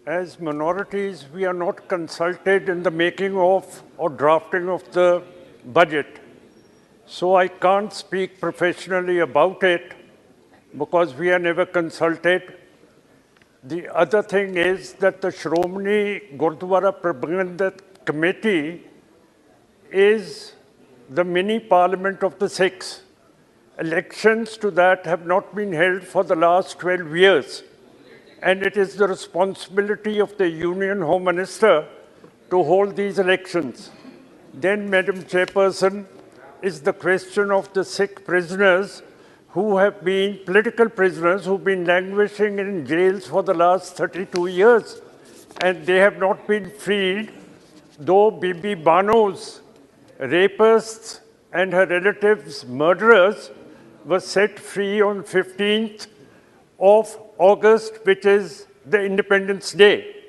As minorities, we are not consulted in the making of or drafting of the budget. So I can't speak professionally about it because we are never consulted. The other thing is that the Shromani Gurdwara Prabandhak Committee is the mini parliament of the Sikhs. Elections to that have not been held for the last 12 years. And it is the responsibility of the Union Home Minister to hold these elections. Then, Madam Chairperson, is the question of the Sikh prisoners who have been political prisoners who have been languishing in jails for the last 32 years. And they have not been freed, though Bibi Bano's rapists and her relatives' murderers were set free on 15th of August, which is the Independence Day.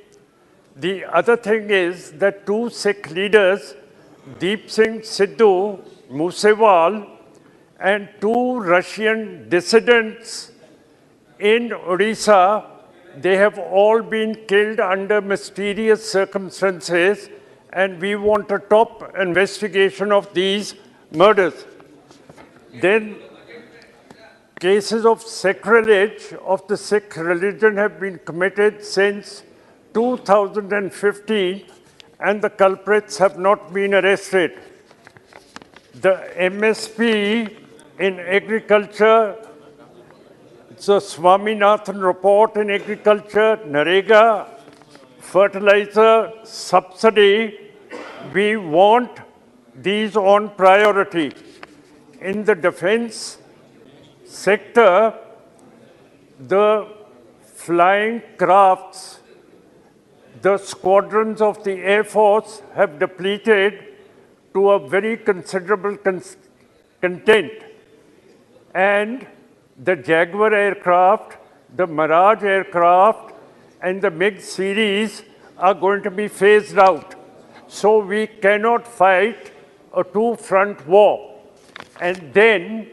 The other thing is that two Sikh leaders, Deep Singh Sidhu Moosewala and two Russian dissidents in Odisha, they have all been killed under mysterious circumstances, and we want a top investigation of these murders. Then cases of sacrilege of the Sikh religion have been committed since 2015, and the culprits have not been arrested. The MSP in agriculture, it's a Swaminathan report in agriculture, Narega, fertilizer subsidy, we want these on priority. In the defense sector, the flying crafts, the squadrons of the Air Force have depleted to a very considerable content. And the Jaguar aircraft, the Mirage aircraft, and the MiG series are going to be phased out. So we cannot fight a two-front war. And then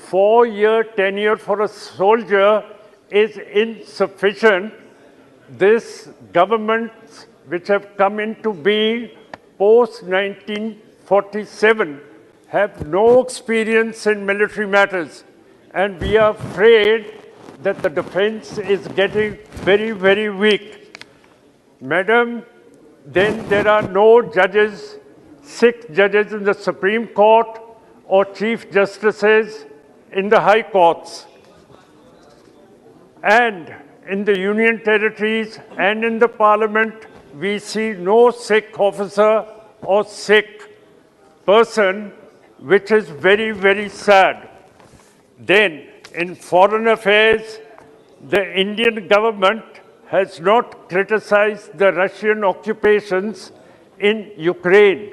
4-year tenure for a soldier is insufficient. This governments which have come into being post-1947 have no experience in military matters. And we are afraid that the defense is getting very, very weak. Madam, then there are no judges, 6 judges in the Supreme Court or Chief Justices in the High Courts. And in the Union Territories and in the Parliament, we see no Sikh officer or Sikh person, which is very, very sad. Then, in foreign affairs, the Indian government has not criticized the Russian occupations in Ukraine.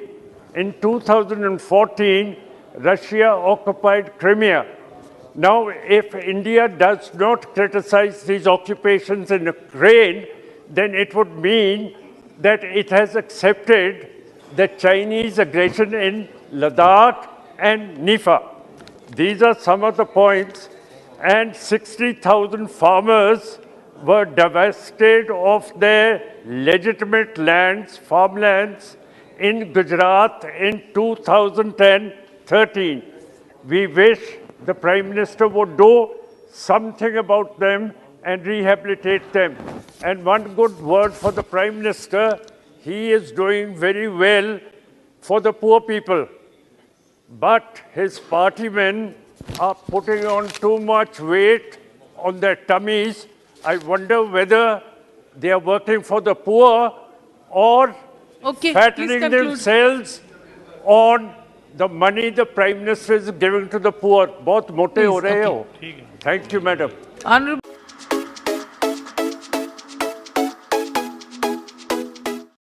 In 2014, Russia occupied Crimea. Now, if India does not criticize these occupations in Ukraine, then it would mean that it has accepted the Chinese aggression in Ladakh and Nifa. These are some of the points. And 60,000 farmers were divested of their legitimate lands, farmlands, in Gujarat in 2013. We wish the Prime Minister would do something about them and rehabilitate them. And one good word for the Prime Minister, he is doing very well for the poor people. But his partymen are putting on too much weight on their tummies. I wonder whether they are working for the poor or fattening themselves on the money the Prime Minister is giving to the poor. Both mote ho rahe ho. Thank you, Madam.